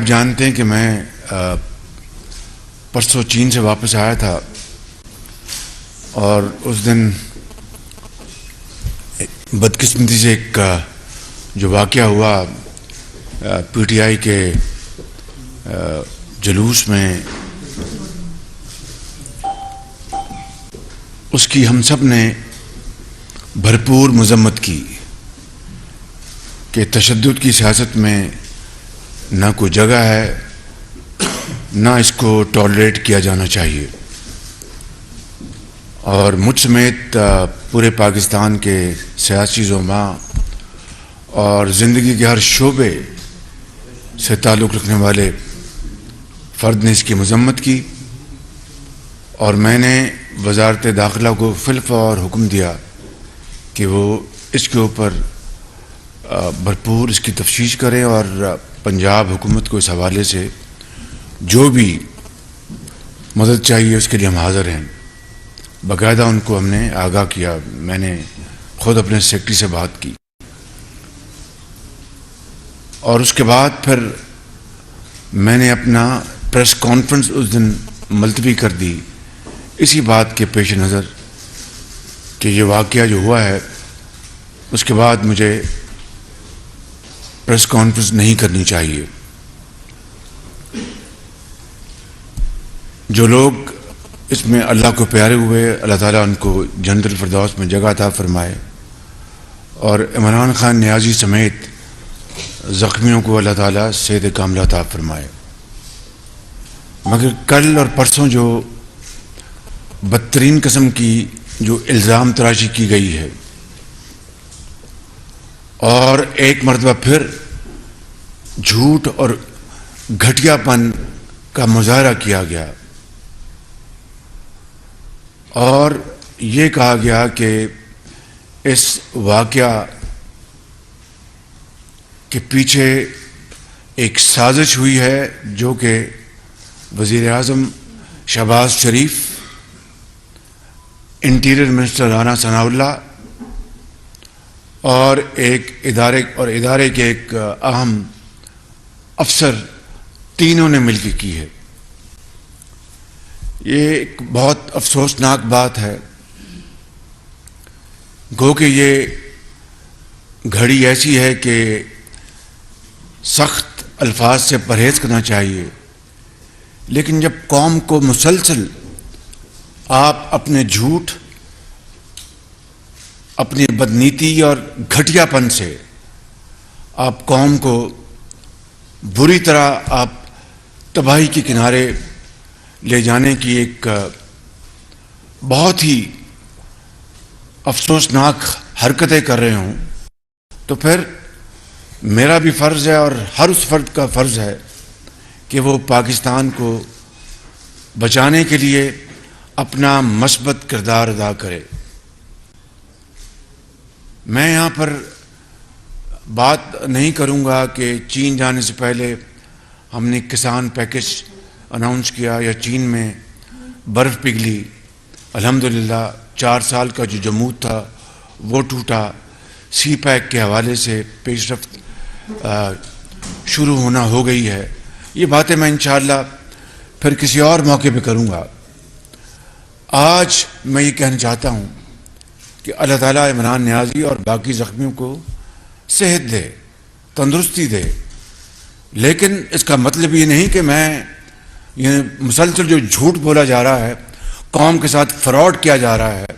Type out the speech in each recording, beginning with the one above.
جانتے ہیں کہ میں پرسوں چین سے واپس آیا تھا اور اس دن بدقسمتی سے ایک جو واقعہ ہوا پی ٹی آئی کے جلوس میں، اس کی ہم سب نے بھرپور مذمت کی کہ تشدد کی سیاست میں نہ کوئی جگہ ہے، نہ اس کو ٹالریٹ کیا جانا چاہیے، اور مجھ سمیت پورے پاکستان کے سیاسی زعماء اور زندگی کے ہر شعبے سے تعلق رکھنے والے فرد نے اس کی مذمت کی، اور میں نے وزارت داخلہ کو فی الفور حکم دیا کہ وہ اس کے اوپر بھرپور اس کی تفتیش کریں، اور پنجاب حکومت کو اس حوالے سے جو بھی مدد چاہیے اس کے لیے ہم حاضر ہیں۔ باقاعدہ ان کو ہم نے آگاہ کیا، میں نے خود اپنے سیکرٹری سے بات کی، اور اس کے بعد پھر میں نے اپنا پریس کانفرنس اس دن ملتوی کر دی اسی بات کے پیش نظر کہ یہ واقعہ جو ہوا ہے اس کے بعد مجھے پریس کانفرنس نہیں کرنی چاہیے۔ جو لوگ اس میں اللہ کو پیارے ہوئے، اللہ تعالیٰ ان کو جنت الفردوس میں جگہ عطا فرمائے، اور عمران خان نیازی سمیت زخمیوں کو اللہ تعالیٰ صحت کاملہ عطا فرمائے۔ مگر کل اور پرسوں جو بدترین قسم کی جو الزام تراشی کی گئی ہے، اور ایک مرتبہ پھر جھوٹ اور گھٹیا پن کا مظاہرہ کیا گیا، اور یہ کہا گیا کہ اس واقعہ کے پیچھے ایک سازش ہوئی ہے جو کہ وزیر اعظم شہباز شریف، انٹیریئر منسٹر رانا ثناء اللہ اور ادارے کے ایک اہم افسر، تینوں نے مل کے کی ہے۔ یہ ایک بہت افسوسناک بات ہے، گو کہ یہ گھڑی ایسی ہے کہ سخت الفاظ سے پرہیز کرنا چاہیے، لیکن جب قوم کو مسلسل آپ اپنے جھوٹ، اپنی بدنیتی اور گھٹیا پن سے آپ قوم کو بری طرح آپ تباہی کے کنارے لے جانے کی ایک بہت ہی افسوسناک حرکتیں کر رہے ہوں، تو پھر میرا بھی فرض ہے اور ہر اس فرد کا فرض ہے کہ وہ پاکستان کو بچانے کے لیے اپنا مثبت کردار ادا کرے۔ میں یہاں پر بات نہیں کروں گا کہ چین جانے سے پہلے ہم نے کسان پیکج اناؤنس کیا یا چین میں برف پگھلی، الحمدللہ 4 سال کا جو جمود تھا وہ ٹوٹا، سی پیک کے حوالے سے پیش رفت شروع ہونا ہو گئی ہے۔ یہ باتیں میں انشاءاللہ پھر کسی اور موقع پہ کروں گا۔ آج میں یہ کہنا چاہتا ہوں کہ اللہ تعالیٰ عمران نیازی اور باقی زخمیوں کو صحت دے، تندرستی دے، لیکن اس کا مطلب یہ نہیں کہ میں یہ مسلسل جو جھوٹ بولا جا رہا ہے، قوم کے ساتھ فراڈ کیا جا رہا ہے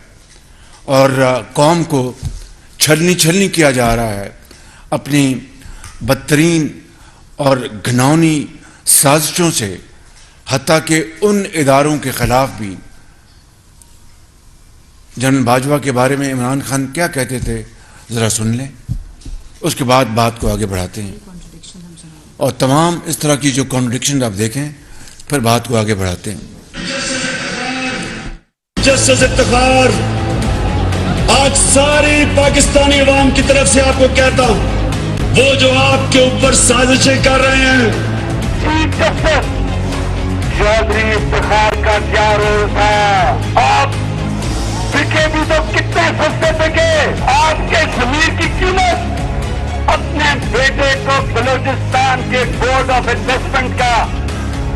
اور قوم کو چھلنی کیا جا رہا ہے، اپنی بدترین اور گھناؤنی سازشوں سے، حتیٰ کہ ان اداروں کے خلاف بھی۔ جنرل باجوہ کے بارے میں عمران خان کیا کہتے تھے ذرا سن لیں، اس کے بعد بات کو آگے بڑھاتے ہیں، اور تمام اس طرح کی جو کانٹرڈکشن آپ دیکھیں پھر بات کو آگے بڑھاتے ہیں۔ جسٹس افتخار آج ساری پاکستانی عوام کی طرف سے آپ کو کہتا ہوں، وہ جو آپ کے اوپر سازشیں کر رہے ہیں، چیف جسٹس چودھری افتخار کا کیا رول تھا؟ آپ بکے بھی تو کتنے سستے بکے؟ آپ کے ضمیر کی قیمت اپنے بیٹے کو بلوچستان کے بورڈ آف انویسٹمنٹ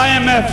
IMF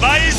22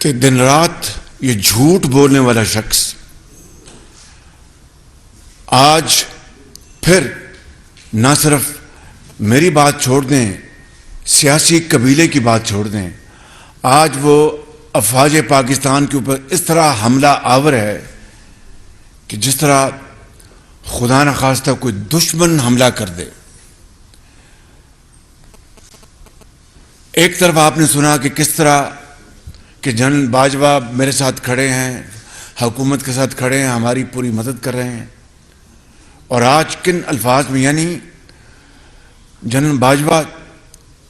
کہ دن رات یہ جھوٹ بولنے والا شخص آج پھر نہ صرف میری بات چھوڑ دیں، سیاسی قبیلے کی بات چھوڑ دیں، آج وہ افواج پاکستان کے اوپر اس طرح حملہ آور ہے کہ جس طرح خدا نخواستہ کوئی دشمن حملہ کر دے. ایک طرف آپ نے سنا کہ کس طرح کہ جنرل باجوہ میرے ساتھ کھڑے ہیں، حکومت کے ساتھ کھڑے ہیں، ہماری پوری مدد کر رہے ہیں، اور آج کن الفاظ میں، یعنی جنرل باجوہ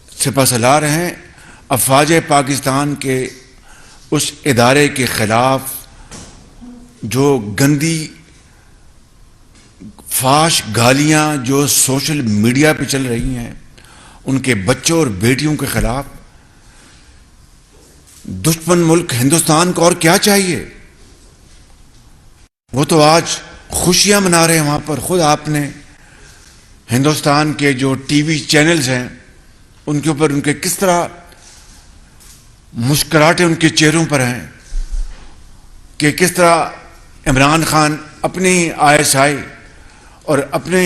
سپہ سالار ہیں افواج پاکستان کے اس ادارے کے خلاف جو گندی فاش گالیاں جو سوشل میڈیا پہ چل رہی ہیں ان کے بچوں اور بیٹیوں کے خلاف. دشمن ملک ہندوستان کو اور کیا چاہیے؟ وہ تو آج خوشیاں منا رہے ہیں وہاں پر. خود آپ نے ہندوستان کے جو ٹی وی چینلز ہیں ان کے اوپر ان کے کس طرح مسکراہٹیں ان کے چہروں پر ہیں کہ کس طرح عمران خان اپنی ISI اور اپنے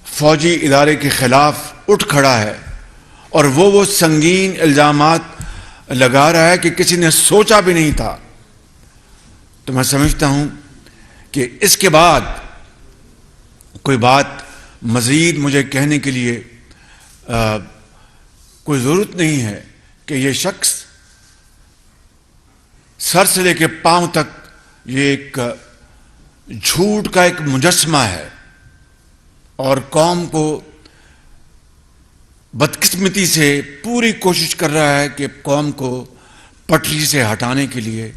فوجی ادارے کے خلاف اٹھ کھڑا ہے اور وہ سنگین الزامات لگا رہا ہے کہ کسی نے سوچا بھی نہیں تھا. تو میں سمجھتا ہوں کہ اس کے بعد کوئی بات مزید مجھے کہنے کے لیے کوئی ضرورت نہیں ہے کہ یہ شخص سر سے لے کے پاؤں تک یہ ایک جھوٹ کا ایک مجسمہ ہے اور قوم کو بدقسمتی سے پوری کوشش کر رہا ہے کہ قوم کو پٹری سے ہٹانے کے لیے.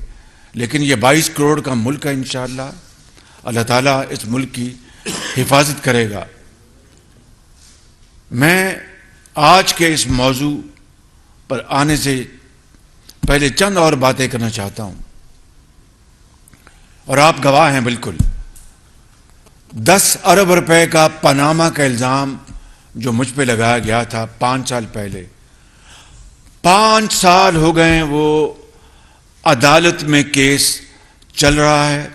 لیکن یہ 22 کروڑ کا ملک ہے، انشاءاللہ اللہ تعالیٰ اس ملک کی حفاظت کرے گا. میں آج کے اس موضوع پر آنے سے پہلے چند اور باتیں کرنا چاہتا ہوں، اور آپ گواہ ہیں. بالکل 10 ارب روپے کا پاناما کا الزام جو مجھ پہ لگایا گیا تھا 5 سال پہلے، 5 سال ہو گئے وہ عدالت میں کیس چل رہا ہے.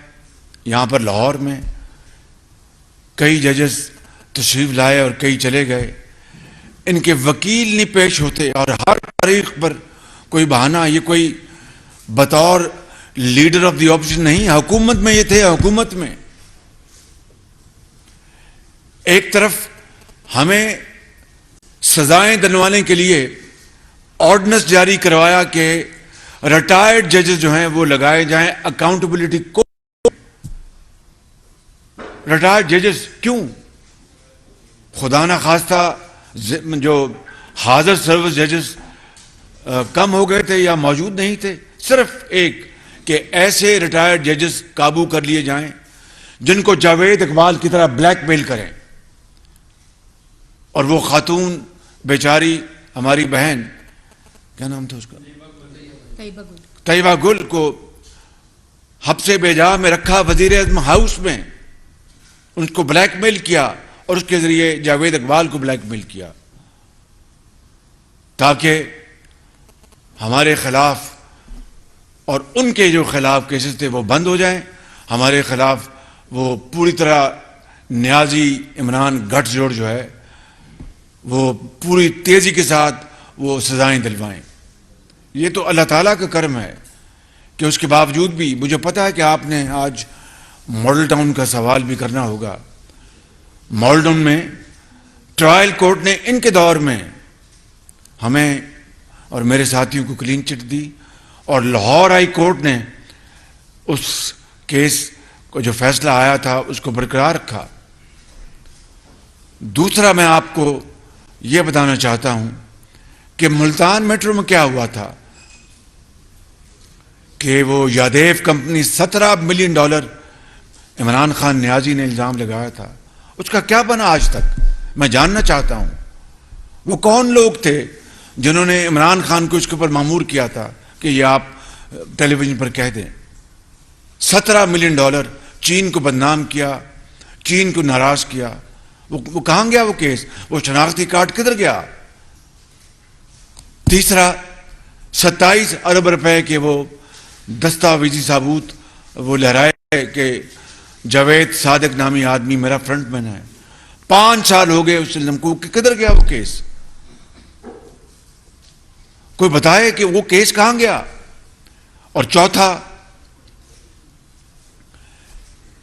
یہاں پر لاہور میں کئی ججز تشریف لائے اور کئی چلے گئے، ان کے وکیل نہیں پیش ہوتے، اور ہر تاریخ پر کوئی بہانہ. یہ کوئی بطور لیڈر آف دی اپوزیشن نہیں، حکومت میں یہ تھے. حکومت میں ایک طرف ہمیں سزائیں دلوانے کے لیے آرڈیننس جاری کروایا کہ ریٹائرڈ ججز جو ہیں وہ لگائے جائیں اکاؤنٹیبلٹی کو. ریٹائرڈ ججز کیوں؟ خدا نہ خواستہ جو حاضر سروس ججز کم ہو گئے تھے یا موجود نہیں تھے. صرف ایک کہ ایسے ریٹائرڈ ججز قابو کر لیے جائیں جن کو جاوید اقبال کی طرح بلیک میل کریں. اور وہ خاتون بیچاری ہماری بہن، کیا نام تھا اس کا، طیبہ گل کو حبس بیجا میں رکھا وزیر اعظم ہاؤس میں، ان کو بلیک میل کیا اور اس کے ذریعے جاوید اقبال کو بلیک میل کیا تاکہ ہمارے خلاف اور ان کے جو خلاف کیسز تھے وہ بند ہو جائیں، ہمارے خلاف وہ پوری طرح نیازی عمران گٹھ جوڑ جو ہے وہ پوری تیزی کے ساتھ وہ سزائیں دلوائیں. یہ تو اللہ تعالیٰ کا کرم ہے کہ اس کے باوجود بھی مجھے پتا ہے کہ آپ نے آج ماڈل ٹاؤن کا سوال بھی کرنا ہوگا. ماڈل ٹاؤن میں ٹرائل کورٹ نے ان کے دور میں ہمیں اور میرے ساتھیوں کو کلین چٹ دی، اور لاہور ہائی کورٹ نے اس کیس کو جو فیصلہ آیا تھا اس کو برقرار رکھا. دوسرا میں آپ کو یہ بتانا چاہتا ہوں کہ ملتان میٹرو میں کیا ہوا تھا کہ وہ یادیو کمپنی $17 ملین عمران خان نیازی نے الزام لگایا تھا، اس کا کیا بنا آج تک؟ میں جاننا چاہتا ہوں وہ کون لوگ تھے جنہوں نے عمران خان کو اس کے اوپر مامور کیا تھا کہ یہ آپ ٹیلی ویژن پر کہہ دیں. $17 ملین چین کو بدنام کیا، چین کو ناراض کیا. وہ کہاں گیا وہ کیس؟ وہ شناختی کارڈ کدھر گیا؟ تیسرا 27 ارب روپے کے وہ دستاویزی ثبوت وہ لہرائے کہ جاوید صادق نامی آدمی میرا فرنٹ مین ہے. 5 سال ہو گئے اس علم کو، کدھر گیا وہ کیس؟ کوئی بتائے کہ وہ کیس کہاں گیا؟ اور چوتھا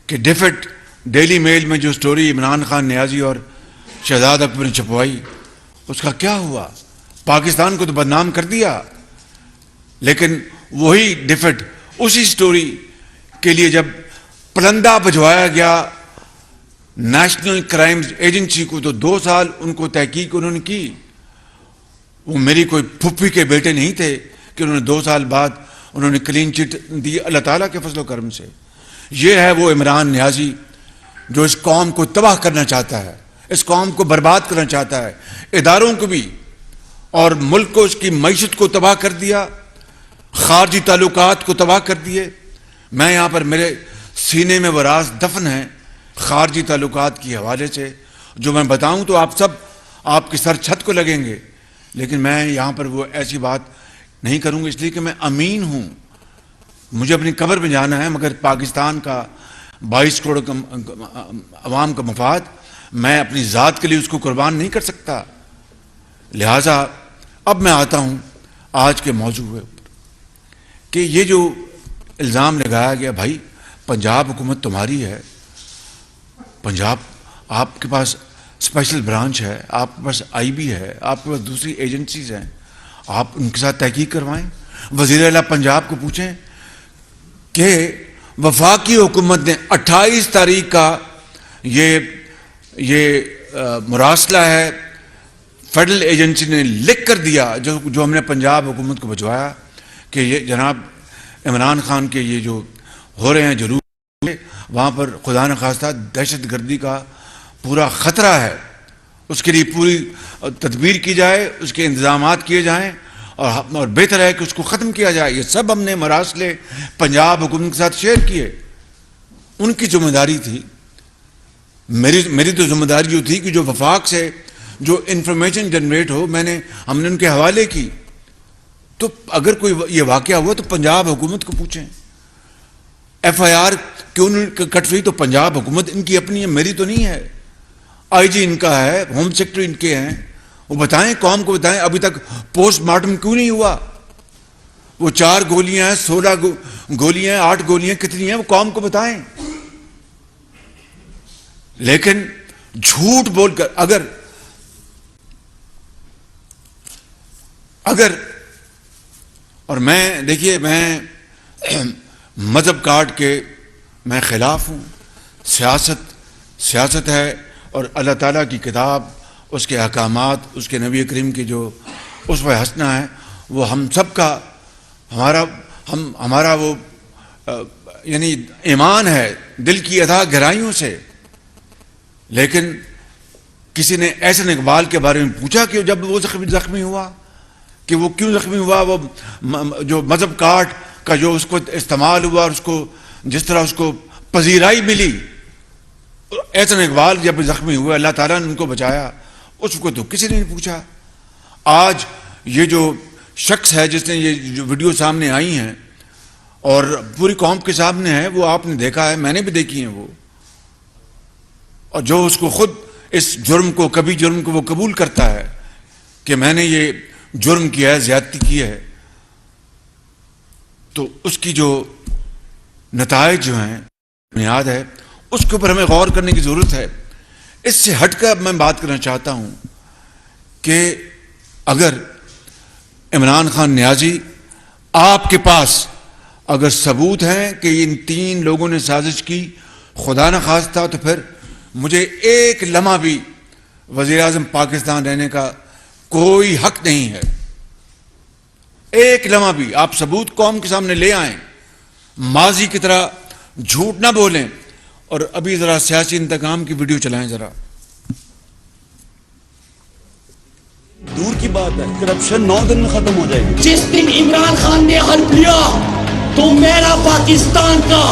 کہ ڈیفٹ ڈیلی میل میں جو سٹوری عمران خان نیازی اور شہزاد اکبر نے چھپوائی، اس کا کیا ہوا؟ پاکستان کو تو بدنام کر دیا، لیکن وہی ڈیفٹ اسی سٹوری کے لیے جب پلندہ بھجوایا گیا نیشنل کرائمز ایجنسی کو تو 2 سال ان کو تحقیق انہوں نے کی. وہ میری کوئی پھپھی کے بیٹے نہیں تھے کہ انہوں نے 2 سال بعد انہوں نے کلین چٹ دی اللہ تعالیٰ کے فضل و کرم سے. یہ ہے وہ عمران نیازی جو اس قوم کو تباہ کرنا چاہتا ہے، اس قوم کو برباد کرنا چاہتا ہے، اداروں کو بھی، اور ملک کو، اس کی معیشت کو تباہ کر دیا، خارجی تعلقات کو تباہ کر دیے. میں یہاں پر میرے سینے میں وہ راز دفن ہیں خارجی تعلقات کے حوالے سے، جو میں بتاؤں تو آپ سب آپ کے سر چھت کو لگیں گے، لیکن میں یہاں پر وہ ایسی بات نہیں کروں گا، اس لیے کہ میں امین ہوں. مجھے اپنی قبر میں جانا ہے، مگر پاکستان کا 22 کروڑ عوام کا مفاد میں اپنی ذات کے لیے اس کو قربان نہیں کر سکتا. لہٰذا اب میں آتا ہوں آج کے موضوع پر کہ یہ جو الزام لگایا گیا، بھائی پنجاب حکومت تمہاری ہے، پنجاب آپ کے پاس اسپیشل برانچ ہے، آپ کے پاس آئی بی ہے، آپ کے پاس دوسری ایجنسیز ہیں، آپ ان کے ساتھ تحقیق کروائیں. وزیر اعلیٰ پنجاب کو پوچھیں کہ وفاقی حکومت نے 28 تاریخ کا یہ مراسلہ ہے، فیڈرل ایجنسی نے لکھ کر دیا جو ہم نے پنجاب حکومت کو بھجوایا کہ یہ جناب عمران خان کے یہ جو ہو رہے ہیں جلوس، وہاں پر خدا نخواستہ دہشت گردی کا پورا خطرہ ہے، اس کے لیے پوری تدبیر کی جائے، اس کے انتظامات کیے جائیں، اور بہتر ہے کہ اس کو ختم کیا جائے. یہ سب ہم نے مراسلے پنجاب حکومت کے ساتھ شیئر کیے. ان کی ذمہ داری تھی، میری تو ذمہ داری جو تھی کہ جو وفاق سے جو انفارمیشن جنریٹ ہو ہم نے ان کے حوالے کی. تو اگر کوئی یہ واقعہ ہوا تو پنجاب حکومت کو پوچھیں. ایف آئی آر کیوں نہیں کٹ رہی؟ تو پنجاب حکومت ان کی اپنی ہے، میری تو نہیں ہے. آئی جی ان کا ہے، ہوم سیکرٹری ان کے ہیں، وہ بتائیں، قوم کو بتائیں ابھی تک پوسٹ مارٹم کیوں نہیں ہوا. وہ 4 گولیاں ہیں، 16 گولیاں ہیں، 8 گولیاں کتنی ہیں، وہ قوم کو بتائیں. لیکن جھوٹ بول کر اگر اور میں دیکھیے، میں مذہب کارڈ کے میں خلاف ہوں. سیاست ہے، اور اللہ تعالیٰ کی کتاب، اس کے احکامات، اس کے نبی کریم کی جو اسوہ حسنہ ہے، وہ ہم سب کا ہمارا وہ یعنی ایمان ہے دل کی اتھاہ گہرائیوں سے. لیکن کسی نے احسن اقبال کے بارے میں پوچھا کہ جب وہ زخمی ہوا کہ وہ کیوں زخمی ہوا، وہ جو مذہب کارڈ کا جو اس کو استعمال ہوا اور اس کو جس طرح اس کو پذیرائی ملی، احسن اقبال جب زخمی ہوئے اللہ تعالیٰ نے ان کو بچایا، اس کو تو کسی نے نہیں پوچھا. آج یہ جو شخص ہے جس نے یہ جو ویڈیو سامنے آئی ہیں اور پوری قوم کے سامنے ہے، وہ آپ نے دیکھا ہے، میں نے بھی دیکھی ہیں وہ، اور جو اس کو خود اس جرم کو وہ قبول کرتا ہے کہ میں نے یہ جرم کیا ہے، زیادتی کی ہے، تو اس کی جو نتائج جو ہیں بنیاد ہے، اس کے اوپر ہمیں غور کرنے کی ضرورت ہے. اس سے ہٹ کر میں بات کرنا چاہتا ہوں کہ اگر عمران خان نیازی آپ کے پاس اگر ثبوت ہیں کہ ان 3 لوگوں نے سازش کی، خدا نہ خواستہ، تو پھر مجھے ایک لمحہ بھی وزیر اعظم پاکستان رہنے کا کوئی حق نہیں ہے. ایک لمحہ بھی آپ ثبوت قوم کے سامنے لے آئیں، ماضی کی طرح جھوٹ نہ بولیں. اور ابھی ذرا سیاسی انتقام کی ویڈیو چلائیں ذرا. دور کی بات ہے، کرپشن 9 دن میں ختم ہو جائے گی. جس دن عمران خان نے حلف لیا تو میرا پاکستان کا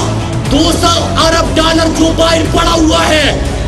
$200 ارب جو باہر پڑا ہوا ہے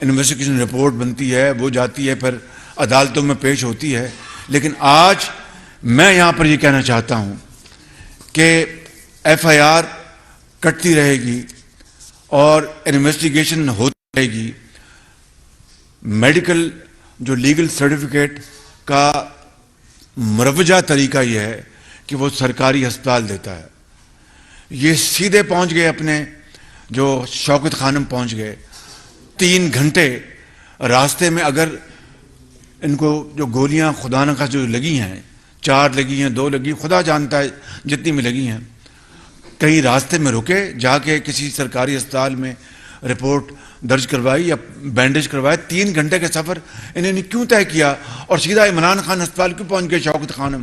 انویسٹیگیشن رپورٹ بنتی ہے، وہ جاتی ہے، پھر عدالتوں میں پیش ہوتی ہے. لیکن آج میں یہاں پر یہ کہنا چاہتا ہوں کہ ایف آئی آر کٹتی رہے گی اور انویسٹیگیشن ہوتی رہے گی. میڈیکل جو لیگل سرٹیفکیٹ کا مروجہ طریقہ یہ ہے کہ وہ سرکاری ہسپتال دیتا ہے. یہ سیدھے پہنچ گئے اپنے جو شوکت خانم پہنچ گئے. 3 گھنٹے راستے میں اگر ان کو جو گولیاں خدا نہ خواستہ جو لگی ہیں، 4 لگی ہیں، 2 لگی، خدا جانتا ہے جتنی میں لگی ہیں، کہیں راستے میں رکے، جا کے کسی سرکاری اسپتال میں رپورٹ درج کروائی یا بینڈیج کروایا. 3 گھنٹے کا سفر انہوں نے کیوں طے کیا اور سیدھا عمران خان ہسپتال کیوں پہنچ گئے شوکت خانم؟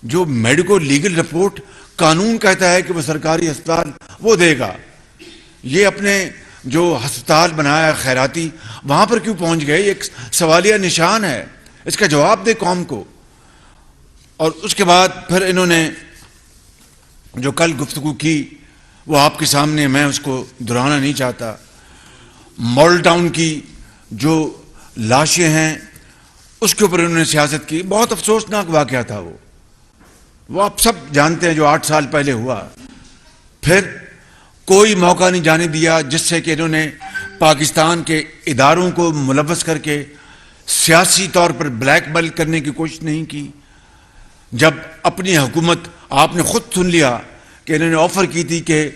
جو میڈیکو لیگل رپورٹ قانون کہتا ہے کہ وہ سرکاری ہسپتال وہ دے گا، یہ اپنے جو ہسپتال بنایا خیراتی وہاں پر کیوں پہنچ گئے؟ ایک سوالیہ نشان ہے، اس کا جواب دے قوم کو. اور اس کے بعد پھر انہوں نے جو کل گفتگو کی وہ آپ کے سامنے، میں اس کو دہرانا نہیں چاہتا. ماڈل ٹاؤن کی جو لاشیں ہیں اس کے اوپر انہوں نے سیاست کی. بہت افسوسناک واقعہ تھا وہ آپ سب جانتے ہیں جو 8 سال پہلے ہوا. پھر کوئی موقع نہیں جانے دیا جس سے کہ انہوں نے پاکستان کے اداروں کو ملوث کر کے سیاسی طور پر بلیک میل کرنے کی کوشش نہیں کی. جب اپنی حکومت آپ نے خود سن لیا کہ انہوں نے آفر کی تھی کہ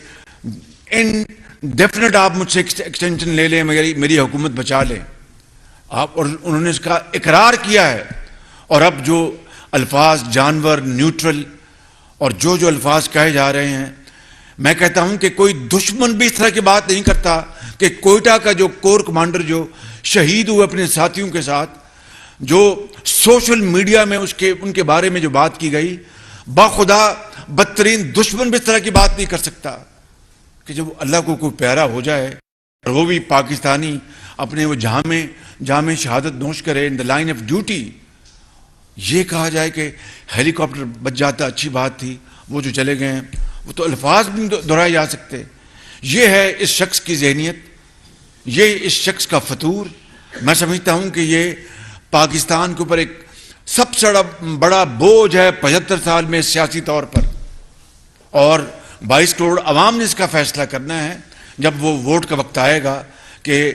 انڈیفینٹ آپ مجھ سے ایکسٹینشن لے لیں، میری حکومت بچا لیں آپ، اور انہوں نے اس کا اقرار کیا ہے. اور اب جو الفاظ جانور، نیوٹرل اور جو الفاظ کہے جا رہے ہیں، میں کہتا ہوں کہ کوئی دشمن بھی اس طرح کی بات نہیں کرتا کہ کوئٹہ کا جو کور کمانڈر جو شہید ہوئے اپنے ساتھیوں کے ساتھ، جو سوشل میڈیا میں ان کے بارے میں جو بات کی گئی، باخدا بدترین دشمن بھی اس طرح کی بات نہیں کر سکتا کہ جب اللہ کو کوئی پیارا ہو جائے اور وہ بھی پاکستانی اپنے وہ جامع شہادت نوش کرے ان دا لائن آف ڈیوٹی، یہ کہا جائے کہ ہیلی کاپٹر بچ جاتا اچھی بات تھی، وہ جو چلے گئے ہیں، وہ تو الفاظ بھی دہرائے جا سکتے. یہ ہے اس شخص کی ذہنیت، یہ اس شخص کا فطور. میں سمجھتا ہوں کہ یہ پاکستان کے اوپر ایک سب سے بڑا بوجھ ہے 75 سال میں سیاسی طور پر. اور 22 کروڑ عوام نے اس کا فیصلہ کرنا ہے جب وہ ووٹ کا وقت آئے گا کہ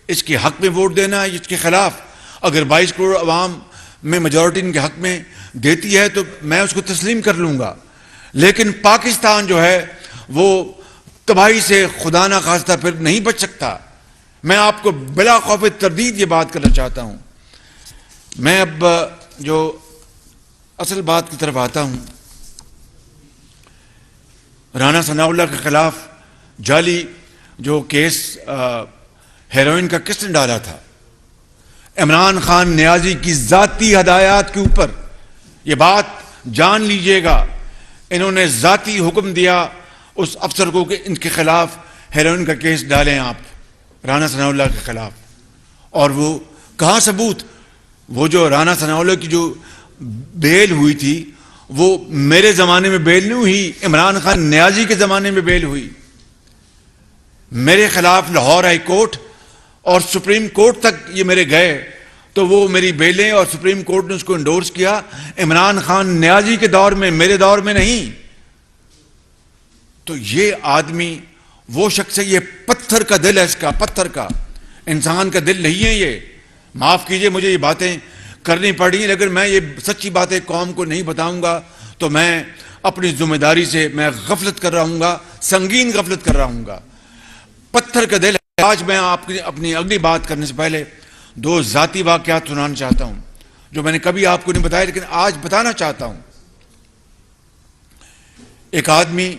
اس کے حق میں ووٹ دینا ہے اس کے خلاف. اگر 22 کروڑ عوام میں میجورٹی ان کے حق میں دیتی ہے تو میں اس کو تسلیم کر لوں گا. لیکن پاکستان جو ہے وہ تباہی سے خدا نہ خواستہ پھر نہیں بچ سکتا. میں آپ کو بلا خوف تردید یہ بات کرنا چاہتا ہوں. میں اب جو اصل بات کی طرف آتا ہوں. رانا ثناء اللہ کے خلاف جعلی جو کیس ہیروئن کا کس نے ڈالا تھا؟ عمران خان نیازی کی ذاتی ہدایات کے اوپر. یہ بات جان لیجئے گا، انہوں نے ذاتی حکم دیا اس افسر کو کہ ان کے خلاف ہیروئن کا کیس ڈالیں آپ رانا ثناء اللہ کے خلاف. اور وہ کہاں ثبوت؟ وہ جو رانا ثناء اللہ کی جو بیل ہوئی تھی وہ میرے زمانے میں بیل نہیں ہوئی، عمران خان نیازی کے زمانے میں بیل ہوئی. میرے خلاف لاہور ہائی کورٹ اور سپریم کورٹ تک یہ میرے گئے تو وہ میری بیلیں اور سپریم کورٹ نے اس کو انڈورس کیا. عمران خان نیازی کے دور میں، میرے دور میں نہیں. تو یہ آدمی وہ شخص ہے، یہ پتھر کا دل ہے، اس کا پتھر کا، انسان کا دل نہیں ہے یہ. معاف کیجئے مجھے یہ باتیں کرنی پڑی، اگر میں یہ سچی باتیں قوم کو نہیں بتاؤں گا تو میں اپنی ذمہ داری سے میں غفلت کر رہا ہوں گا، سنگین غفلت کر رہا ہوں گا. پتھر کا دل ہے. آج میں آپ کی اپنی اگلی بات کرنے سے پہلے 2 ذاتی واقعات سنانا چاہتا ہوں جو میں نے کبھی آپ کو نہیں بتایا لیکن آج بتانا چاہتا ہوں. ایک آدمی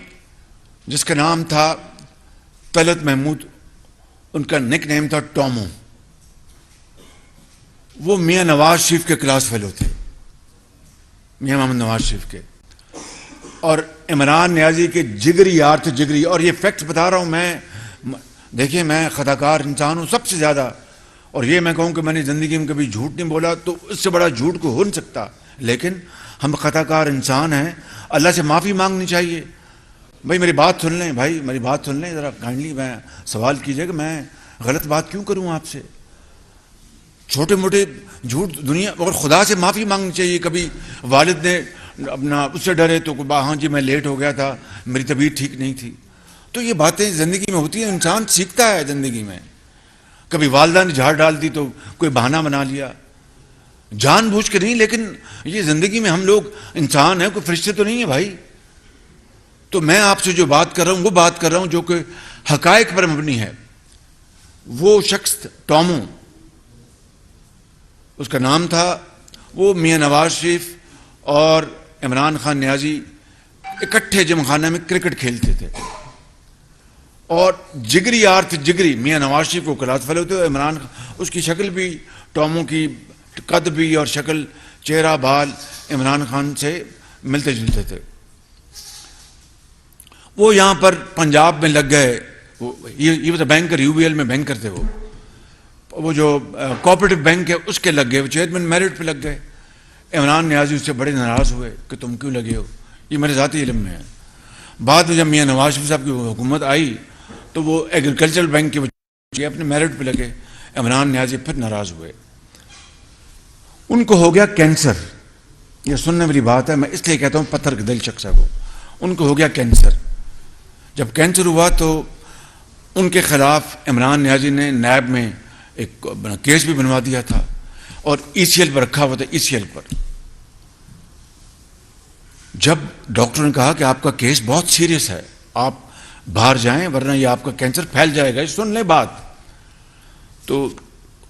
جس کا نام تھا طلعت محمود، ان کا نک نیم تھا ٹومو. وہ میاں نواز شریف کے کلاس فیلو تھے، میاں محمد نواز شریف کے، اور عمران نیازی کے جگری یار تھے، جگری. اور یہ فیکٹس بتا رہا ہوں میں، دیکھیں میں خطاکار انسان ہوں سب سے زیادہ، اور یہ میں کہوں کہ میں نے زندگی میں کبھی جھوٹ نہیں بولا تو اس سے بڑا جھوٹ کو ہو نہیں سکتا. لیکن ہم خطاکار انسان ہیں، اللہ سے معافی مانگنی چاہیے. بھائی میری بات سن لیں، بھائی میری بات سن لیں ذرا کائنڈلی. میں سوال کیجئے کہ میں غلط بات کیوں کروں آپ سے؟ چھوٹے موٹے جھوٹ دنیا، اور خدا سے معافی مانگنی چاہیے. کبھی والد نے اپنا اس سے ڈرے تو ہاں جی میں لیٹ ہو گیا تھا، میری طبیعت ٹھیک نہیں تھی. تو یہ باتیں زندگی میں ہوتی ہیں، انسان سیکھتا ہے زندگی میں. کبھی والدہ نے جھاڑ ڈال دی تو کوئی بہانہ بنا لیا، جان بوجھ کے نہیں. لیکن یہ زندگی میں ہم لوگ انسان ہیں، کوئی فرشتے تو نہیں ہیں بھائی. تو میں آپ سے جو بات کر رہا ہوں وہ بات کر رہا ہوں جو کہ حقائق پر مبنی ہے. وہ شخص ٹامو، اس کا نام تھا، وہ میاں نواز شریف اور عمران خان نیازی اکٹھے جم خانہ میں کرکٹ کھیلتے تھے، اور جگری یار تھے. جگری میاں نواز شریف کو کلاس فیلو تھے، عمران اس کی شکل بھی، ٹامو کی قد بھی اور شکل، چہرہ بال عمران خان سے ملتے جلتے تھے. وہ یہاں پر پنجاب میں لگ گئے. یہ بینکر، یو بی ایل میں بینکر تھے. وہ جو کوآپریٹو بینک ہے اس کے لگ گئے، وہ چیئرمین میرٹ پہ لگ گئے. عمران نیازی اس سے بڑے ناراض ہوئے کہ تم کیوں لگے ہو. یہ میرے ذاتی علم میں ہے. بعد میں جب میاں نواز شریف صاحب کی حکومت آئی تو وہ ایگریکلچرل بینک کے اپنے میرٹ پہ لگے. عمران نیازی پھر ناراض ہوئے. ان کو ہو گیا کینسر. یہ سننے والی بات ہے، میں اس لیے کہتا ہوں پتھر کے دل شخص ہے وہ. ان کو ہو گیا کینسر. جب کینسر ہوا تو ان کے خلاف عمران نیازی نے نیب میں ایک کیس بھی بنوا دیا تھا، اور ای سی ایل پر رکھا ہوا تھا. ای سی ایل پر جب ڈاکٹر نے کہا کہ آپ کا کیس بہت سیریس ہے، آپ باہر جائیں ورنہ یہ آپ کا کینسر پھیل جائے گا، سن لیں بات. تو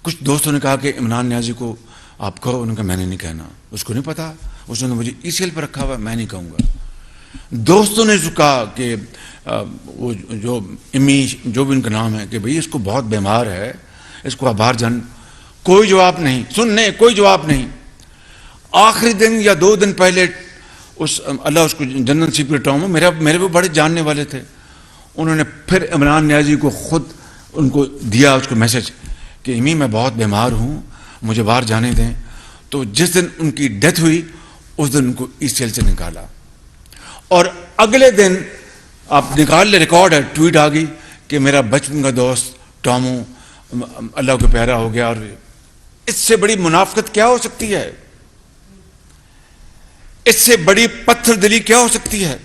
کچھ دوستوں نے کہا کہ عمران نیازی کو آپ کہو. انہوں نے کہا میں نے نہیں کہنا، اس کو نہیں پتا، اس نے مجھے ای سی ایل پر رکھا ہوا ہے، میں نہیں کہوں گا. دوستوں نے کہا کہ وہ جو امی جو بھی ان کا نام ہے کہ بھئی اس کو بہت بیمار ہے، اس کو باہر جان. کوئی جواب نہیں. سننے کوئی جواب نہیں. آخری دن یا 2 دن پہلے اس اللہ اس کو جنرل سی پی ٹامو میرے وہ بڑے جاننے والے تھے، انہوں نے پھر عمران نیازی کو خود ان کو دیا اس کو میسج کہ امی میں بہت بیمار ہوں، مجھے باہر جانے دیں. تو جس دن ان کی ڈیتھ ہوئی اس دن ان کو ای سی ایل سے نکالا، اور اگلے دن آپ نکال لے، ریکارڈ ہے، ٹویٹ آ گئی کہ میرا بچپن کا دوست ٹامو اللہ کو پیارا ہو گیا. اور اس سے بڑی منافقت کیا ہو سکتی ہے؟ اس سے بڑی پتھر دلی کیا ہو سکتی ہے؟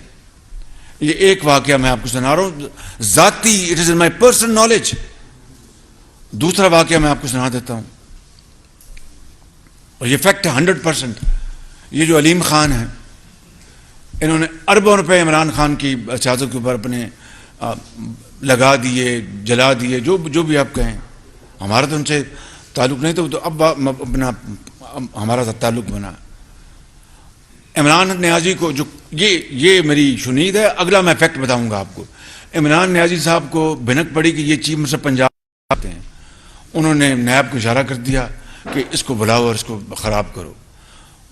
یہ ایک واقعہ میں آپ کو سنا رہا ہوں ذاتی، it is in my personal knowledge. دوسرا واقعہ میں آپ کو سنا دیتا ہوں، اور یہ فیکٹ ہے 100%. یہ جو علیم خان ہیں، انہوں نے اربوں روپے عمران خان کی سیاست کے اوپر اپنے لگا دیے، جلا دیے، جو بھی آپ کہیں. ہمارا تو ان سے تعلق نہیں تو اب اپنا ہمارا تعلق بنا. عمران نیازی کو جو یہ میری شنید ہے. اگلا میں فیکٹ بتاؤں گا آپ کو. عمران نیازی صاحب کو بھنک پڑی کہ یہ چیف منسٹر پنجاب آتے ہیں. انہوں نے نیب کو اشارہ کر دیا کہ اس کو بلاؤ اور اس کو خراب کرو.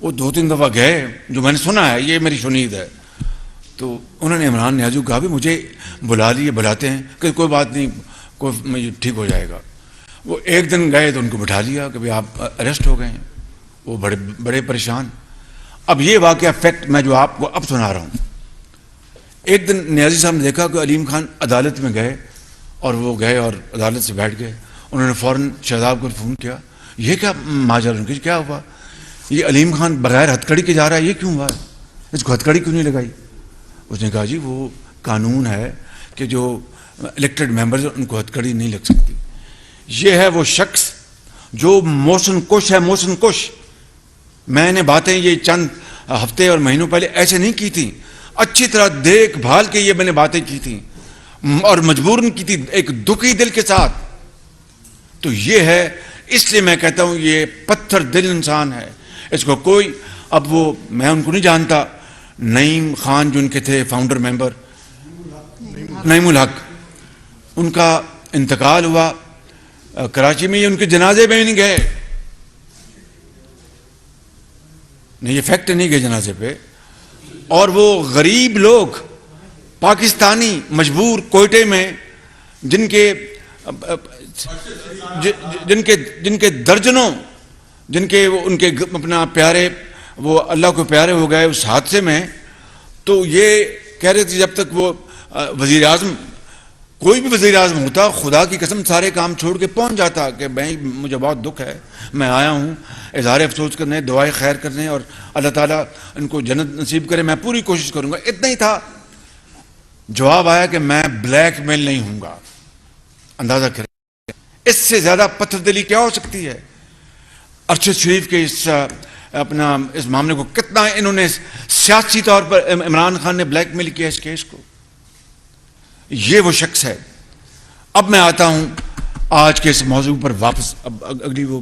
وہ 2-3 دفعہ گئے، جو میں نے سنا ہے، یہ میری شنید ہے. تو انہوں نے عمران نیازی کو کہا بھی مجھے بلا لیے، بلاتے ہیں کہ کوئی بات نہیں، کوئی ٹھیک ہو جائے گا. وہ ایک دن گئے تو ان کو بٹھا لیا کہ آپ اریسٹ ہو گئے ہیں. وہ بڑے پریشان. اب یہ واقعہ فیکٹ میں جو آپ کو اب سنا رہا ہوں. ایک دن نیازی صاحب نے دیکھا کہ علیم خان عدالت میں گئے، اور وہ گئے اور عدالت سے بیٹھ گئے. انہوں نے فوراً شہزاد کو فون کیا، یہ کیا ماجرا، کیا ہوا؟ یہ علیم خان بغیر ہتھکڑی کے جا رہا ہے، یہ کیوں ہوا ہے؟ اس کو ہتھکڑی کیوں نہیں لگائی؟ اس نے کہا جی وہ قانون ہے کہ جو الیکٹڈ ممبرز ان کو ہتھکڑی نہیں لگ سکتی. یہ ہے وہ شخص جو موشن کش ہے، موشن کش. میں نے باتیں یہ چند ہفتے اور مہینوں پہلے ایسے نہیں کی تھیں، اچھی طرح دیکھ بھال کے یہ میں نے باتیں کی تھیں، اور مجبوراً کی تھی ایک دکھی دل کے ساتھ. تو یہ ہے، اس لیے میں کہتا ہوں یہ پتھر دل انسان ہے. اس کو کوئی، اب وہ میں ان کو نہیں جانتا. نعیم خان جو ان کے تھے فاؤنڈر ممبر، نعیم الحق، ان کا انتقال ہوا کراچی میں. ان کے جنازے میں نہیں گئے، نہیں، یہ فیکٹ نہیں گئے جنازے پہ. اور وہ غریب لوگ پاکستانی مجبور کوئٹے میں جن کے درجنوں، جن کے ان کے اپنا پیارے وہ اللہ کو پیارے ہو گئے اس حادثے میں. تو یہ کہہ رہے تھے جب تک وہ وزیر اعظم کوئی بھی وزیر اعظم ہوتا خدا کی قسم سارے کام چھوڑ کے پہنچ جاتا کہ بھائی مجھے بہت دکھ ہے، میں آیا ہوں اظہار افسوس کرنے، دعائیں خیر کرنے، اور اللہ تعالیٰ ان کو جنت نصیب کرے، میں پوری کوشش کروں گا، اتنا ہی تھا۔ جواب آیا کہ میں بلیک میل نہیں ہوں گا۔ اندازہ کریں اس سے زیادہ پتھر دلی کیا ہو سکتی ہے؟ ارشد شریف کے اس معاملے کو کتنا انہوں نے سیاسی طور پر عمران خان نے بلیک میل کیا اس کیس کو۔ یہ وہ شخص ہے۔ اب میں آتا ہوں آج کے اس موضوع پر واپس۔ اب اگلی وہ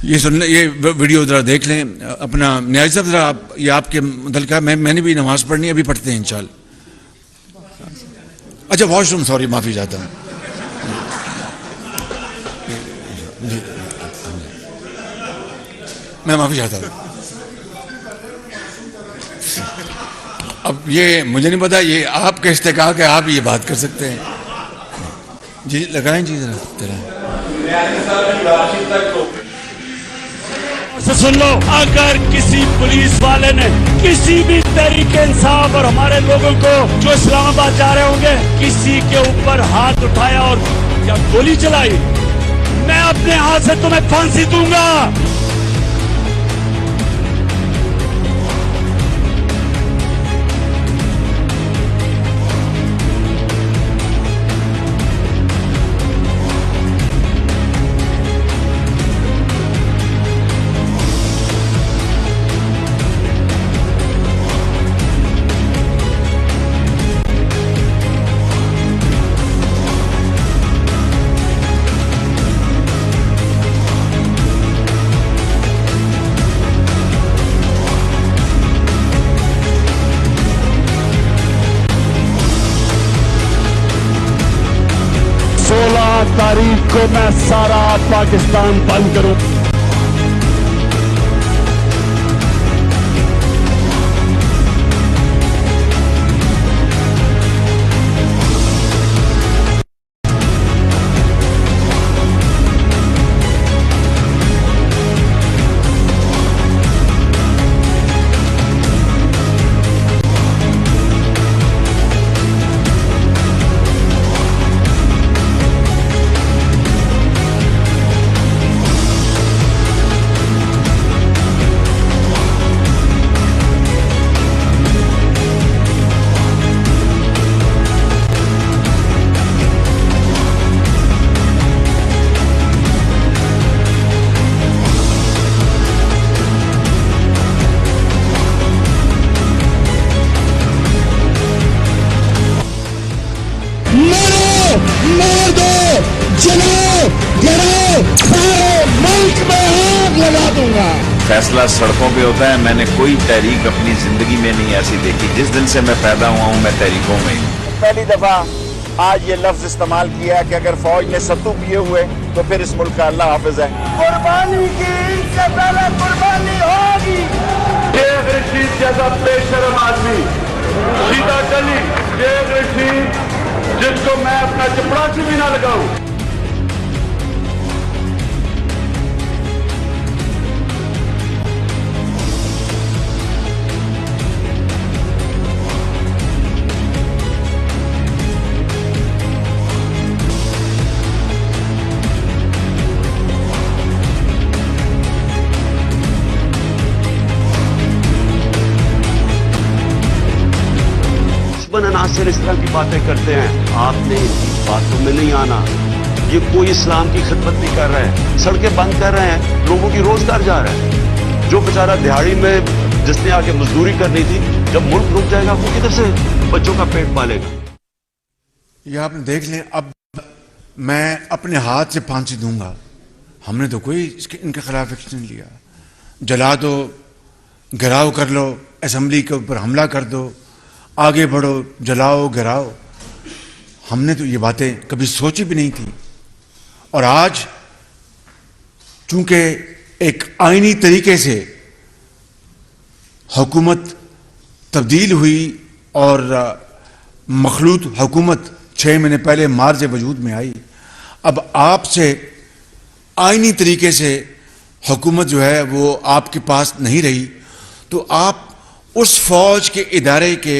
یہ ویڈیو ذرا دیکھ لیں اپنا نیاز صاحب، ذرا یہ آپ کے متعلقہ میں نے بھی نماز پڑھنی، ابھی پڑھتے ہیں انشاءاللہ۔ اچھا واش روم، سوری، معافی چاہتا ہوں۔ میں معافی چاہتا ہوں۔ اب یہ مجھے نہیں پتا، یہ آپ کا استحقاق ہے، آپ یہ بات کر سکتے ہیں۔ جی لگائیں جی ذرا۔ سن لو، اگر کسی پولیس والے نے کسی بھی تحریک انصاف اور ہمارے لوگوں کو جو اسلام آباد جا رہے ہوں گے کسی کے اوپر ہاتھ اٹھایا اور یا گولی چلائی، میں اپنے ہاتھ سے تمہیں پھانسی دوں گا۔ تاریخ کو میں سارا پاکستان بند کروں۔ فیصلہ سڑکوں پہ ہوتا ہے۔ میں نے کوئی تحریک اپنی زندگی میں نہیں ایسی دیکھی۔ جس دن سے میں پیدا ہوا ہوں میں تحریکوں میں پہلی دفعہ آج یہ لفظ استعمال کیا کہ اگر فوج نے ستو پیے ہوئے تو پھر اس ملک کا اللہ حافظ ہے۔ قربانی کی ان سے پہلے قربانی ہوگی۔ شیخ رشید جیسا بے شرم آدمی، سیدھا چلی شیخ رشید جس کو میں اپنا چپڑاسی بھی نہ لگاؤں۔ عناصر اس طرح کی باتیں کرتے ہیں، آپ نے باتوں میں نہیں آنا۔ یہ کوئی اسلام کی خدمت نہیں کر رہا ہے، سڑکیں بند کر رہے ہیں، لوگوں کی روزگار جا رہا ہے۔ جو بیچارہ دہاڑی میں جس نے آگے مزدوری کرنی تھی، جب ملک رک جائے گا وہ کدھر سے بچوں کا پیٹ پالے گا؟ یہ آپ نے دیکھ لیں، اب میں اپنے ہاتھ سے پھانسی دوں گا۔ ہم نے تو کوئی ان کے خلاف ایکشن نہیں لیا۔ جلا دو، گھراؤ کر لو، اسمبلی کے اوپر حملہ کر دو، آگے بڑھو، جلاؤ گراؤ، ہم نے تو یہ باتیں کبھی سوچی بھی نہیں تھی۔ اور آج چونکہ ایک آئینی طریقے سے حکومت تبدیل ہوئی اور مخلوط حکومت 6 مہینے پہلے مارچ وجود میں آئی، اب آپ سے آئینی طریقے سے حکومت جو ہے وہ آپ کے پاس نہیں رہی، تو آپ اس فوج کے ادارے کے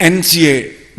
NCA,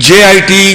JIT,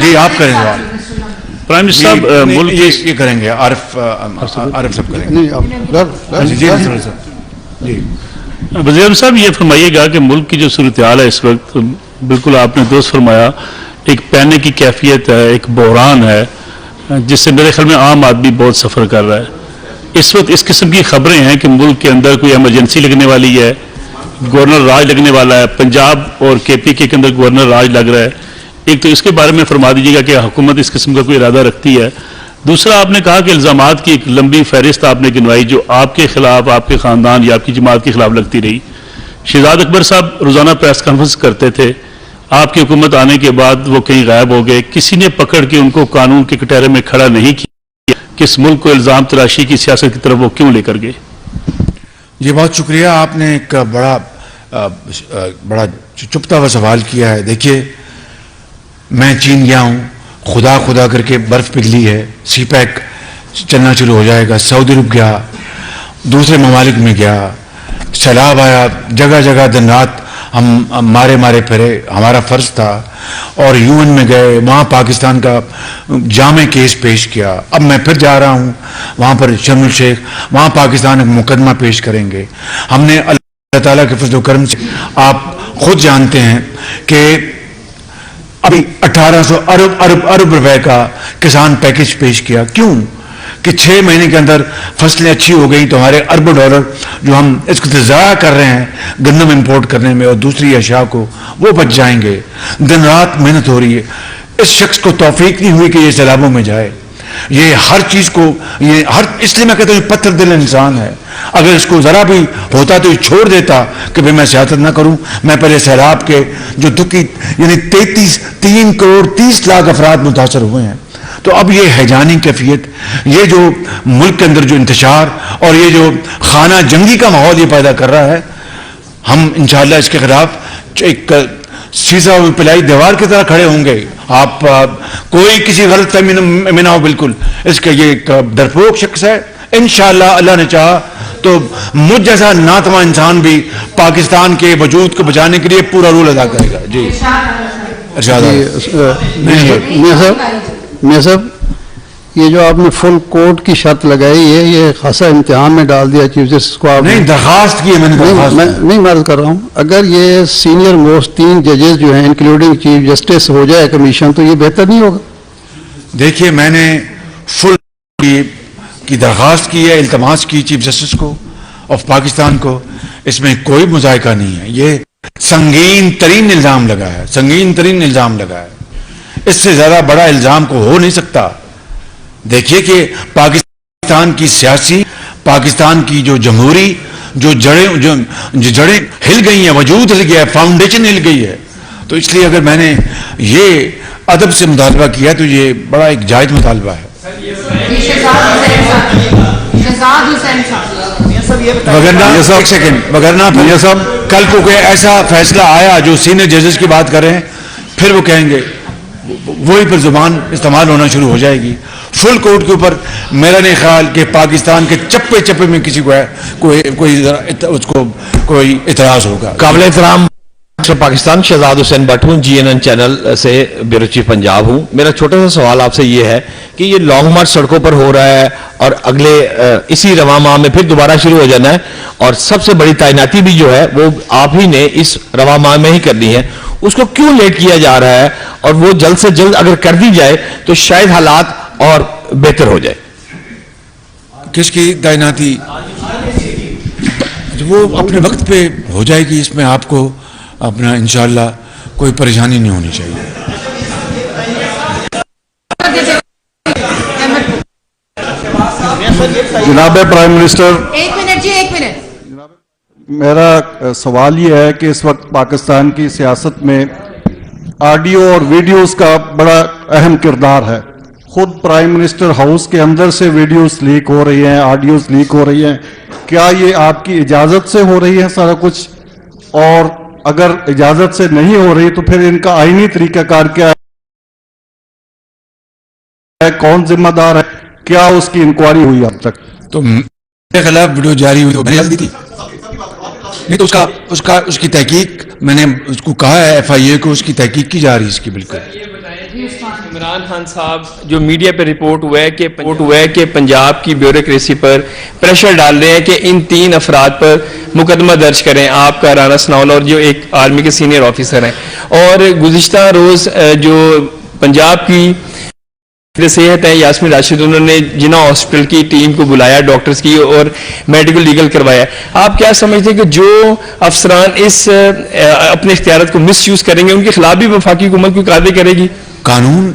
جی آپ کریں سوال. پرائم منسٹر صاحب ملک یہ کریں گے, عارف صاحب کریں گے. جی وزیر اعظم صاحب یہ فرمائیے گا کہ ملک کی جو صورتحال ہے اس وقت, بالکل آپ نے درست فرمایا, ایک پینے کی کیفیت ہے, ایک بحران ہے جس سے میرے خیال میں عام آدمی بہت سفر کر رہا ہے. اس وقت اس قسم کی خبریں ہیں کہ ملک کے اندر کوئی ایمرجنسی لگنے والی ہے, گورنر راج لگنے والا ہے, پنجاب اور کے پی کے اندر گورنر راج لگ رہا ہے. ایک تو اس کے بارے میں فرما دیجیے گا کہ حکومت اس قسم کا کوئی ارادہ رکھتی ہے. دوسرا آپ نے کہا کہ الزامات کی ایک لمبی فہرست آپ نے گنوائی جو آپ کے خلاف, آپ کے خاندان یا آپ کی جماعت کے خلاف لگتی رہی. شہزاد اکبر صاحب روزانہ پریس کانفرنس کرتے تھے, آپ کی حکومت آنے کے بعد وہ کہیں غائب ہو گئے, کسی نے پکڑ کے ان کو قانون کے کٹہرے میں کھڑا نہیں کیا کہ اس ملک کو الزام تراشی کی سیاست کی طرف وہ کیوں لے کر گئے. جی بہت شکریہ, آپ نے ایک بڑا چپتا ہوا سوال کیا ہے. دیکھیے میں چین گیا ہوں, خدا کر کے برف پگھلی ہے, سی پیک چلنا شروع ہو جائے گا, سعودی عرب گیا, دوسرے ممالک میں گیا, سیلاب آیا, جگہ جگہ دن رات ہم مارے پھرے, ہمارا فرض تھا. اور یو این میں گئے, وہاں پاکستان کا جامع کیس پیش کیا. اب میں پھر جا رہا ہوں وہاں پر شرم الشیخ, وہاں پاکستان ایک مقدمہ پیش کریں گے. ہم نے اللہ تعالیٰ کے فضل و کرم سے, آپ خود جانتے ہیں کہ ابھی 1800 ارب روپے کا کسان پیکج پیش کیا. کیوں کہ 6 مہینے کے اندر فصلیں اچھی ہو گئیں تو ہمارے اربوں ڈالر جو ہم اس کو ضائع کر رہے ہیں گندم امپورٹ کرنے میں اور دوسری اشیاء کو, وہ بچ جائیں گے. دن رات محنت ہو رہی ہے. اس شخص کو توفیق نہیں ہوئی کہ یہ سیلابوں میں جائے. یہ ہر چیز کو اس لیے میں کہتا ہوں یہ پتھر دل انسان ہے. اگر اس کو ذرا بھی ہوتا تو یہ چھوڑ دیتا کہ بھئی میں سیاست نہ کروں, میں پہلے سیلاب کے جو دکھی یعنی 3 کروڑ 30 لاکھ افراد متاثر ہوئے ہیں. تو اب یہ حیجانی کیفیت, یہ جو ملک کے اندر جو انتشار اور یہ جو خانہ جنگی کا ماحول یہ پیدا کر رہا ہے, ہم انشاءاللہ اس کے خلاف ایک سیسا پلائی دیوار کی طرح کھڑے ہوں گے. آپ کوئی کسی غلط فہمی میں نہ ہو, بالکل اس کا یہ ایک ڈرپوک شخص ہے. انشاءاللہ اللہ نے چاہا تو مجھ جیسا ناتواں انسان بھی پاکستان کے وجود کو بچانے کے لیے پورا رول ادا کرے گا. جی میں صاحب, یہ جو آپ نے فل کوٹ کی شرط لگائی ہے, یہ خاصا امتحان میں ڈال دیا چیف جسٹس کو. آپ نہیں درخواست کی ہے, میں نہیں عرض کر رہا ہوں, اگر یہ سینئر موسٹ 3 ججز جو ہیں انکلوڈنگ چیف جسٹس ہو جائے کمیشن تو یہ بہتر نہیں ہوگا. دیکھیے میں نے فل کی درخواست کی ہے, التماس کی چیف جسٹس کو آف پاکستان کو. اس میں کوئی مذائقہ نہیں ہے. یہ سنگین ترین الزام لگا ہے. اس سے زیادہ بڑا الزام کو ہو نہیں سکتا. دیکھیے کہ پاکستان کی سیاسی, پاکستان کی جو جمہوری جو جڑیں ہل گئی ہیں, وجود ہل گیا ہے, فاؤنڈیشن ہل گئی ہے. تو اس لیے اگر میں نے یہ ادب سے مطالبہ کیا تو یہ بڑا ایک جائز مطالبہ ہے. وگرنہ کل کو کوئی ایسا فیصلہ آیا جو سینئر ججز کی بات کریں, پھر وہ کہیں گے, وہی پر زبان استعمال ہونا شروع ہو جائے گی. فل کورٹ کے اوپر میرا نہیں خیال کہ پاکستان کے چپے میں کسی کو کوئی اعتراض ہوگا. قابل احترام پاکستان شہزاد حسین بٹ ہوں, GNN چینل سے بیورو چیف پنجاب ہوں. میرا چھوٹا سا سوال آپ سے یہ ہے کہ یہ لانگ مارچ سڑکوں پر ہو رہا ہے اور اگلے اسی رواں ماہ میں پھر دوبارہ شروع ہو جانا ہے, اور سب سے بڑی تعیناتی بھی جو ہے وہ آپ ہی نے اس رواں ماہ میں ہی کرنی ہے. اس کو کیوں لیٹ کیا جا رہا ہے, اور وہ جلد سے جلد اگر کر دی جائے تو شاید حالات اور بہتر ہو جائے. کس کی تعیناتی؟ وہ اپنے وقت پہ ہو جائے گی. اس میں آپ کو اپنا انشاءاللہ کوئی پریشانی نہیں ہونی چاہیے. جناب پرائم منسٹر, ایک منٹ. میرا سوال یہ ہے کہ اس وقت پاکستان کی سیاست میں آڈیو اور ویڈیوز کا بڑا اہم کردار ہے. خود پرائم منسٹر ہاؤس کے اندر سے ویڈیوز لیک ہو رہی ہیں, آڈیوز لیک ہو رہی ہیں. کیا یہ آپ کی اجازت سے ہو رہی ہے سارا کچھ, اور اگر اجازت سے نہیں ہو رہی تو پھر ان کا آئینی طریقہ کار کیا ہے, کون ذمہ دار ہے, کیا اس کی انکوائری ہوئی اب تک؟ تو میرے خلاف ویڈیو جاری ہوئی تو میں نے دی تھی نہیں, تو اس کی تحقیق میں نے اس کو کہا ہے FIA کو, اس کی تحقیق کی جا رہی ہے اس کی. بالکل عمران خان صاحب جو میڈیا پہ رپورٹ ہوا ہے کہ پنجاب کی بیوروکریسی پر پریشر ڈال رہے ہیں کہ ان 3 افراد پر مقدمہ درج کریں، آپ کا رانا سناول اور جو ایک آرمی کے سینئر آفیسر ہیں. اور گزشتہ روز جو پنجاب کی صحت ہے یاسمین راشد، انہوں نے جنا ہاسپٹل کی ٹیم کو بلایا، ڈاکٹرز کی، اور میڈیکل لیگل کروایا. آپ کیا سمجھتے ہیں کہ جو افسران اس اپنے اختیارات کو مس یوز کریں گے ان کے خلاف بھی وفاقی حکومت کوئی کارروائی کرے گی؟ قانون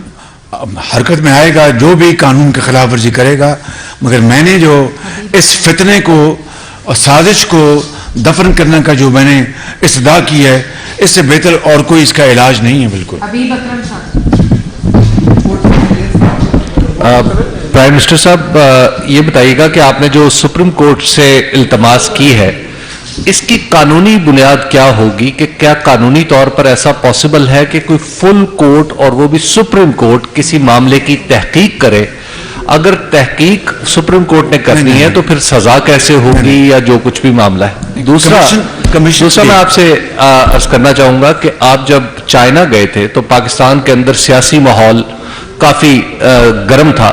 حرکت میں آئے گا، جو بھی قانون کی خلاف ورزی کرے گا. مگر میں نے جو اس فتنے کو اور سازش کو دفن کرنے کا جو میں نے استدعا کی ہے، اس سے بہتر اور کوئی اس کا علاج نہیں ہے. بالکل. پرائم منسٹر صاحب یہ بتائیے گا کہ آپ نے جو سپریم کورٹ سے التماس کی ہے اس کی قانونی بنیاد کیا ہوگی؟ کہ کیا قانونی طور پر ایسا پاسبل ہے کہ کوئی فل کورٹ اور وہ بھی سپریم کورٹ کسی معاملے کی تحقیق کرے؟ اگر تحقیق سپریم کورٹ نے کرنی ہے تو پھر سزا کیسے ہوگی یا جو کچھ بھی معاملہ ہے؟ دوسرا میں آپ سے عرض کرنا چاہوں گا کہ آپ جب چائنا گئے تھے تو پاکستان کے اندر سیاسی ماحول کافی گرم تھا،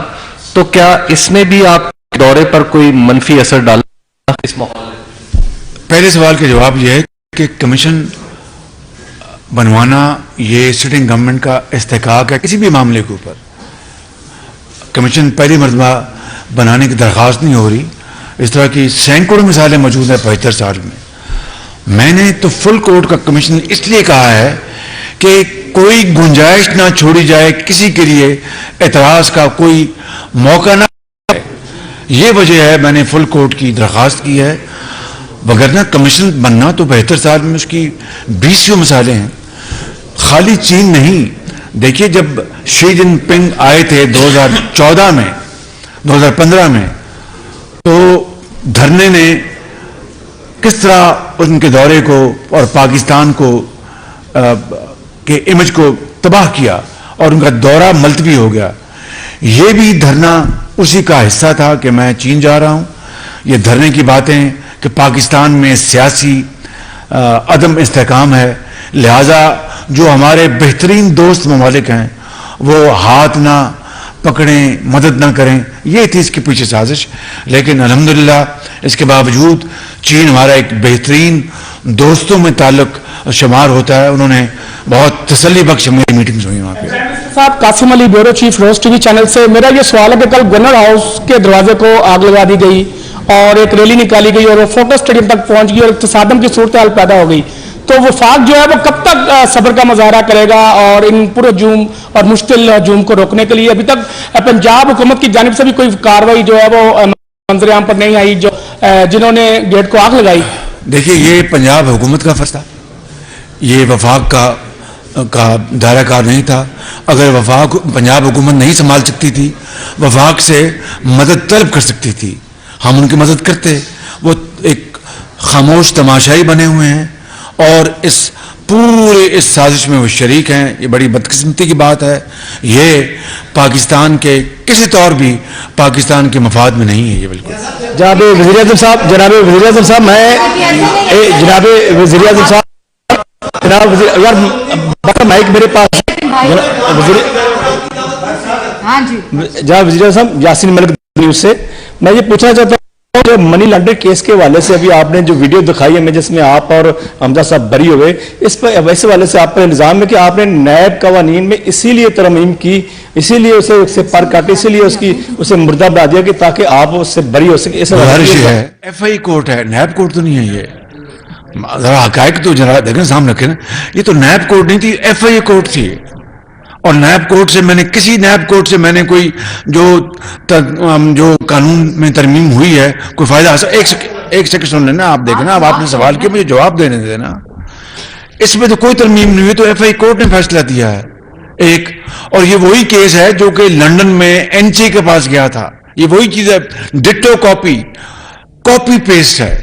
تو کیا اس نے بھی آپ کے دورے پر کوئی منفی اثر ڈالا اس ماحول میں؟ پہلے سوال کا جواب یہ ہے کہ کمیشن بنوانا یہ سٹنگ گورنمنٹ کا استحقاق ہے. کسی بھی معاملے کے اوپر کمیشن پہلی مرتبہ بنانے کی درخواست نہیں ہو رہی. اس طرح کی سینکڑوں مثالیں موجود ہیں 75 سال میں. میں نے تو فل کورٹ کا کمیشن اس لیے کہا ہے کہ کوئی گنجائش نہ چھوڑی جائے، کسی کے لیے اعتراض کا کوئی موقع نہ ہے. یہ وجہ ہے میں نے فل کورٹ کی درخواست کی ہے. وگرنہ کمیشن بننا تو 72 سال میں اس کی 20 مثالیں ہیں. خالی چین نہیں. دیکھیے جب شی جن پنگ آئے تھے 2014 میں 2015 میں، تو دھرنے نے کس طرح ان کے دورے کو اور پاکستان کو کے امیج کو تباہ کیا اور ان کا دورہ ملتوی ہو گیا. یہ بھی دھرنا اسی کا حصہ تھا کہ میں چین جا رہا ہوں. یہ دھرنے کی باتیں کہ پاکستان میں سیاسی عدم استحکام ہے، لہذا جو ہمارے بہترین دوست ممالک ہیں وہ ہاتھ نہ پکڑیں، مدد نہ کریں، یہ تھی اس کے پیچھے سازش. لیکن الحمدللہ اس کے باوجود چین ہمارا ایک بہترین دوستوں میں تعلق شمار ہوتا ہے. انہوں نے بہت تسلی بخش میری میٹنگز ہوئی وہاں پہ. صاحب قاسم علی بیورو چیف روز ٹی وی چینل سے. میرا یہ سوال ہے کہ کل گورنر ہاؤس کے دروازے کو آگ لگا دی گئی اور ایک ریلی نکالی گئی اور وہ فوٹو اسٹیڈیم تک پہنچ گئی اور تصادم کی صورتحال پیدا ہو گئی. تو وفاق جو ہے وہ کب تک صبر کا مظاہرہ کرے گا اور ان پورے ہجوم اور مشکل ہجوم کو روکنے کے لیے؟ ابھی تک پنجاب حکومت کی جانب سے بھی کوئی کارروائی جو ہے وہ منظر عام پر نہیں آئی جنہوں نے گیٹ کو آگ لگائی. دیکھیے یہ پنجاب حکومت کا فیصلہ، یہ وفاق کا دائرہ کار نہیں تھا. اگر وفاق پنجاب حکومت نہیں سنبھال سکتی تھی، وفاق سے مدد طلب کر سکتی تھی، ہم ان کی مدد کرتے. وہ ایک خاموش تماشائی بنے ہوئے ہیں اور اس پورے اس سازش میں وہ شریک ہیں. یہ بڑی بدقسمتی کی بات ہے. یہ پاکستان کے کسی طور بھی پاکستان کے مفاد میں نہیں ہے. یہ بالکل. جناب وزیر اعظم صاحب جناب وزیر اعظم صاحب مائک میرے پاس. جناب وزیر اعظم یاسین ملک نیوز سے میں یہ پوچھنا چاہتا ہوں جو منی لانڈرنگ کیس کے حوالے سے ابھی آپ نے جو ویڈیو دکھائی ہے جس میں آپ اور حمزہ صاحب بری ہوئے، اس پر ویسے حوالے سے آپ پر الزام ہے کہ آپ نے نیب قوانین میں اسی لیے ترمیم کی، اسی لیے اسے پر کاٹی، اسی لیے اسے مردہ بنا دیا کہ تاکہ آپ اس سے بری ہو سکے. ایف آئی کورٹ ہے، نیب کورٹ تو نہیں ہے. یہ ذرا حقائق تو ذرا دیکھیں سامنے رکھیں نا. یہ تو نیب کورٹ نہیں تھی، ایف آئی کورٹ تھی. اور نیب کورٹ سے میں نے نیب کورٹ سے میں نے کوئی جو قانون میں ترمیم ہوئی ہے کوئی فائدہ حاصل. ایک سیکنڈ سن لینا، آپ دیکھنا. اب آپ نے سوال کیا، مجھے جواب دینے دینا. اس میں تو کوئی ترمیم نہیں ہوئی، تو ایف آئی کورٹ نے فیصلہ دیا ہے ایک. اور یہ وہی کیس ہے جو کہ لندن میں این سی کے پاس گیا تھا. یہ وہی چیز ہے، ڈٹو کاپی پیسٹ ہے.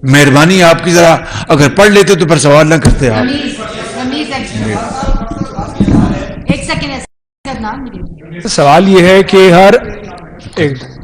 مہربانی آپ کی ذرا اگر پڑھ لیتے تو پھر سوال نہ کرتے آپ. سوال یہ ہے کہ